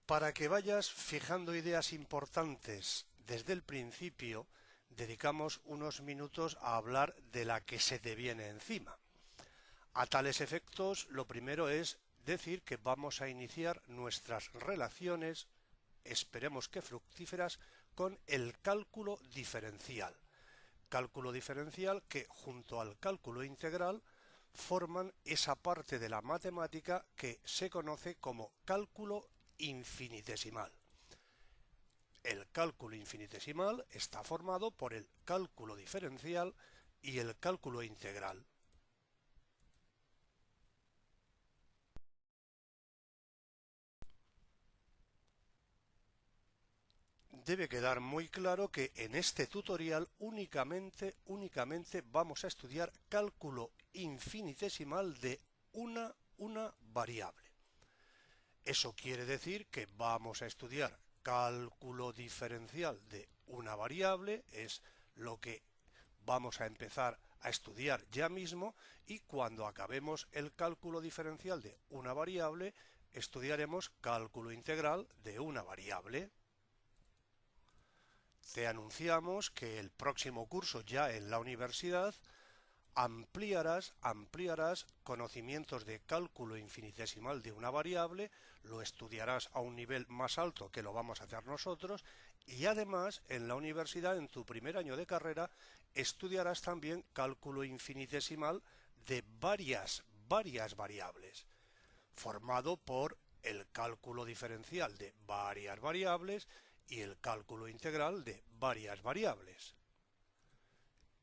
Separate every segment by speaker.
Speaker 1: Para que vayas fijando ideas importantes desde el principio, dedicamos unos minutos a hablar de la que se te viene encima. A tales efectos, lo primero es decir que vamos a iniciar nuestras relaciones, esperemos que fructíferas, con el cálculo diferencial. Cálculo diferencial que, junto al cálculo integral, forman esa parte de la matemática que se conoce como cálculo infinitesimal. El cálculo infinitesimal está formado por el cálculo diferencial y el cálculo integral. Debe quedar muy claro que en este tutorial únicamente vamos a estudiar cálculo infinitesimal de una variable. Eso quiere decir que vamos a estudiar cálculo diferencial de una variable, es lo que vamos a empezar a estudiar ya mismo, y cuando acabemos el cálculo diferencial de una variable, estudiaremos cálculo integral de una variable. Te anunciamos que el próximo curso ya en la universidad ampliarás conocimientos de cálculo infinitesimal de una variable, lo estudiarás a un nivel más alto que lo vamos a hacer nosotros, y además en la universidad, en tu primer año de carrera, estudiarás también cálculo infinitesimal de varias variables, formado por el cálculo diferencial de varias variables y el cálculo integral de varias variables.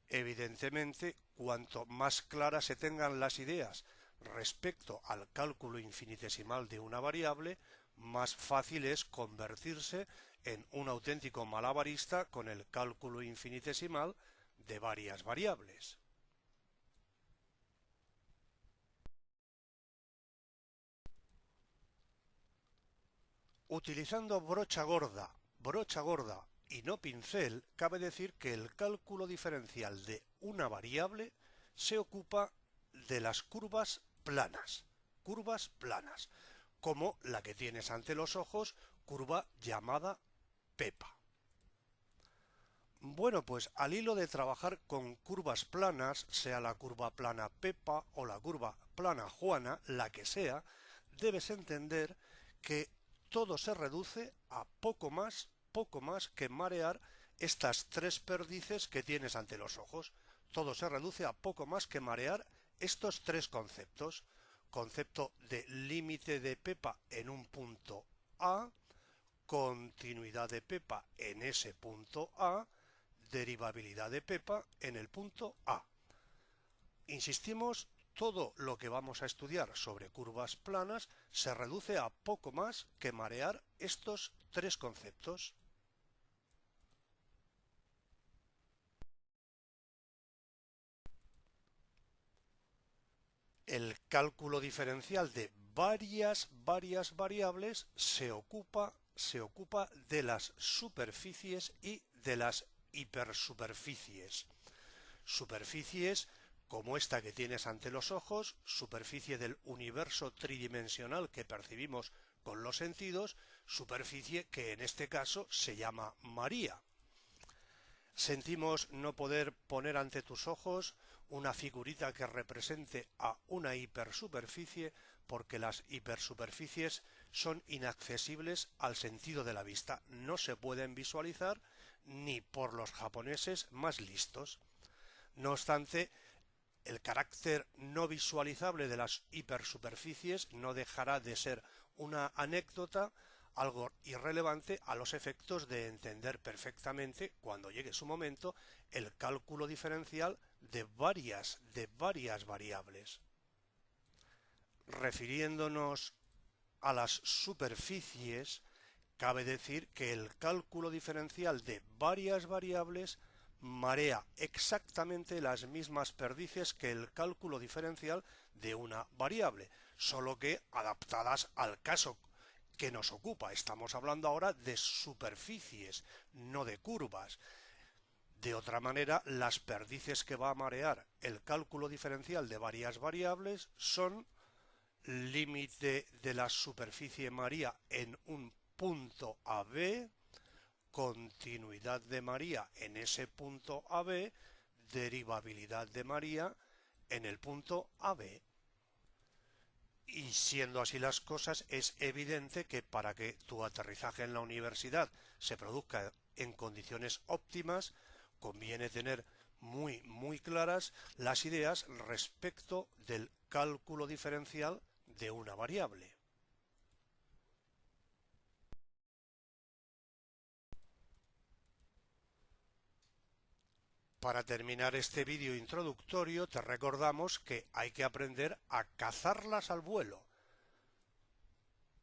Speaker 1: Evidentemente, cuanto más claras se tengan las ideas respecto al cálculo infinitesimal de una variable, más fácil es convertirse en un auténtico malabarista con el cálculo infinitesimal de varias variables. Utilizando brocha gorda y no pincel, cabe decir que el cálculo diferencial de una variable se ocupa de las curvas planas, como la que tienes ante los ojos, curva llamada Pepa. Bueno, pues al hilo de trabajar con curvas planas, sea la curva plana Pepa o la curva plana Juana, la que sea, debes entender que todo se reduce a poco más que marear estas tres perdices que tienes ante los ojos. Todo se reduce a poco más que marear estos tres conceptos. Concepto de límite de Pepa en un punto A, continuidad de Pepa en ese punto A, derivabilidad de Pepa en el punto A. Insistimos, todo lo que vamos a estudiar sobre curvas planas se reduce a poco más que marear estos tres conceptos. El cálculo diferencial de varias variables se ocupa de las superficies y de las hipersuperficies. Superficies como esta que tienes ante los ojos, superficie del universo tridimensional que percibimos con los sentidos, superficie que en este caso se llama María. Sentimos no poder poner ante tus ojos una figurita que represente a una hipersuperficie, porque las hipersuperficies son inaccesibles al sentido de la vista, no se pueden visualizar ni por los japoneses más listos. No obstante, el carácter no visualizable de las hipersuperficies no dejará de ser una anécdota, algo irrelevante a los efectos de entender perfectamente, cuando llegue su momento, el cálculo diferencial de varias variables. Refiriéndonos a las superficies, cabe decir que el cálculo diferencial de varias variables marea exactamente las mismas perdices que el cálculo diferencial de una variable, solo que adaptadas al caso que nos ocupa. Estamos hablando ahora de superficies, no de curvas. De otra manera, las perdices que va a marear el cálculo diferencial de varias variables son límite de la superficie María en un punto AB, continuidad de María en ese punto AB, derivabilidad de María en el punto AB. Y siendo así las cosas, es evidente que para que tu aterrizaje en la universidad se produzca en condiciones óptimas, conviene tener muy claras las ideas respecto del cálculo diferencial de una variable. Para terminar este vídeo introductorio, te recordamos que hay que aprender a cazarlas al vuelo.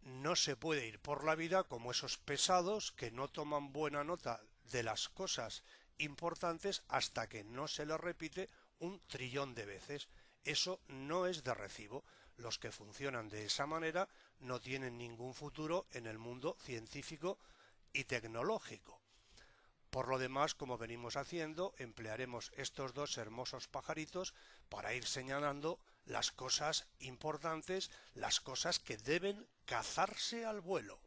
Speaker 1: No se puede ir por la vida como esos pesados que no toman buena nota de las cosas importantes hasta que no se les repite un trillón de veces. Eso no es de recibo. Los que funcionan de esa manera no tienen ningún futuro en el mundo científico y tecnológico. Por lo demás, como venimos haciendo, emplearemos estos dos hermosos pajaritos para ir señalando las cosas importantes, las cosas que deben cazarse al vuelo.